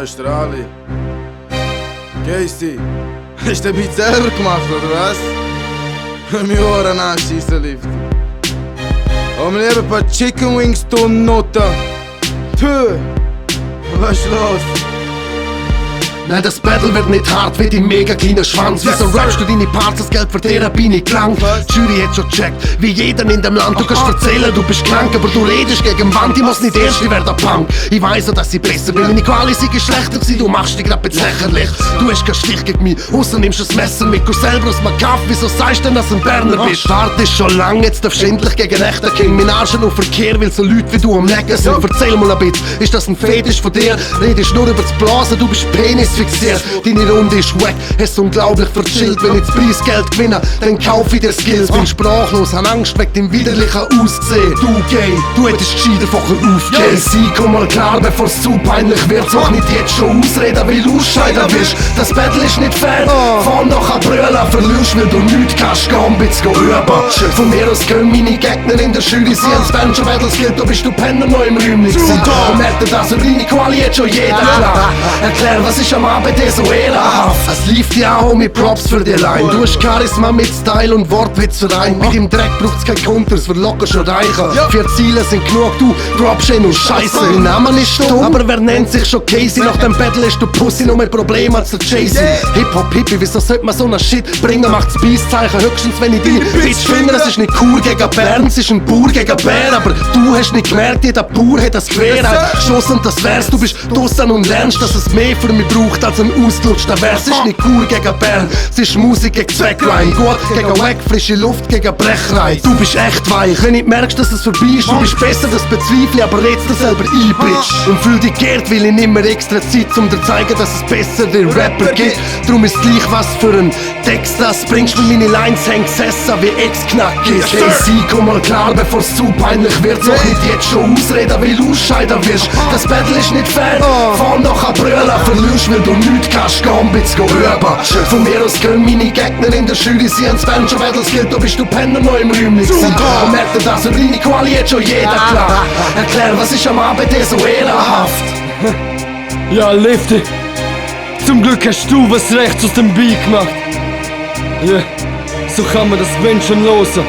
Strali. Casey, hast du den Beat selber gemacht, oder was? Mir Ohren anschiessen, Lift. Und mir lieber ein paar Chicken Wings, du Nutte. Puh, was ist los? Nein, das Battle wird nicht hart wie dein mega kleiner Schwanz. Wieso rappst du deine Parts, das Geld für Therapie nicht krank? Die Jury hat schon gecheckt, wie jeder in dem Land. Du kannst erzählen, du bist krank, aber du redest gegen Wand. Ich muss nicht erst, ich werde Punk. Ich weiss auch, dass ich besser bin. Meine Quali sind schlechter gewesen, du machst dich grad jetzt lächerlich. Du hast keinen Stich gegen mich, ausser nimmst das Messer mit. Du selber aus Makaf, wieso sagst du denn, dass du ein Berner bist? Warte schon lang, jetzt darfst du endlich gegen echten King Minarschen auf Verkehr, weil so Leute wie du am Necken sind. Erzähl mal ein bisschen, ist das ein Fetisch von dir? Redest nur über das Blasen, du bist Penis fixiert. Deine Runde ist wack, hast unglaublich verchillt. Wenn ich das Preisgeld gewinne, dann kauf ich dir Skills. Bin sprachlos, hab Angst wegen dem widerlichen Aussehen. Du Gay, du hättest gescheiter vorher aufgehen. Sie, komm mal klar, bevor es zu peinlich wird. Sag nicht jetzt schon ausreden, weil du ausscheiden wirst. Das Battle ist nicht fair, fahr noch an Brüllen. Verlierst, weil du nichts kannst, geh ein bisschen üben. Von mir aus können meine Gegner in der Jury sein. Wenn schon Battles gilt, da bist du Penner noch im Räumchen gewesen. Und merkt das, und deine Quali hat schon jeder klar. Erklär, was ist am Abend so ehrenhaft? Es lief ja auch mit Props für die Line. Du hast Charisma mit Style und Wortwitz vereint. Mit dem Dreck braucht's kein Konter, es wird locker schon reichen. 4 Ziele sind genug, du droppst eh nur Scheiße. Dein Name ist dumm, aber wer nennt sich schon Casey? Nach dem Battle ist du Pussy noch mehr Probleme als der Jay-Z. Hip-Hop-Hippie, wieso sollte man so einen Shit bringen? Macht's Peace-Zeichen, höchstens wenn ich deine Bitch finde. Es ist nicht Kur gegen Bern, es ist ein Bauer gegen Bär. Aber du hast nicht gemerkt, jeder Bauer hat das Quer. Schoss und das wär's, du bist draussen und lernst, dass es mehr für mich braucht als ein ausgelutschter Vers. Es ist nicht Kur gegen Bern, es ist Musik gegen Zweckrein. Gut gegen Wack, frische Luft gegen Brechrein. Du bist echt weich, wenn ich merkst, dass es vorbei ist. Du bist besser, das bezweifle, aber redst dir selber ein, Bitch. Und fühl dich geehrt, weil ich nimmer extra Zeit, um dir zeigen, dass es bessere Rapper gibt. Drum ist gleich was für ein Text, das bringst du meine Lines hängen gesessen wie Ex-Knack ist. Hey, komm mal klar, bevor es zu peinlich wird. Sag nicht jetzt schon ausreden, weil du ausscheiden wirst. Das Battle ist nicht fair, fahr noch an Brüllen. Verlierst, weil du nichts kannst, geh ein bisschen üben. Von mir aus können meine Gegner in der Jury sein. Wenn schon Battles gilt, da bist du Penner noch im Räumchen gewesen. Und merkt das, und deine Quali hat schon jeder klar. Erklär, was ist am Abend so ehrenhaft? Ja, Lifty, zum Glück hast du was rechts aus dem Beat gemacht. Ja, so kann man das Menschen losen.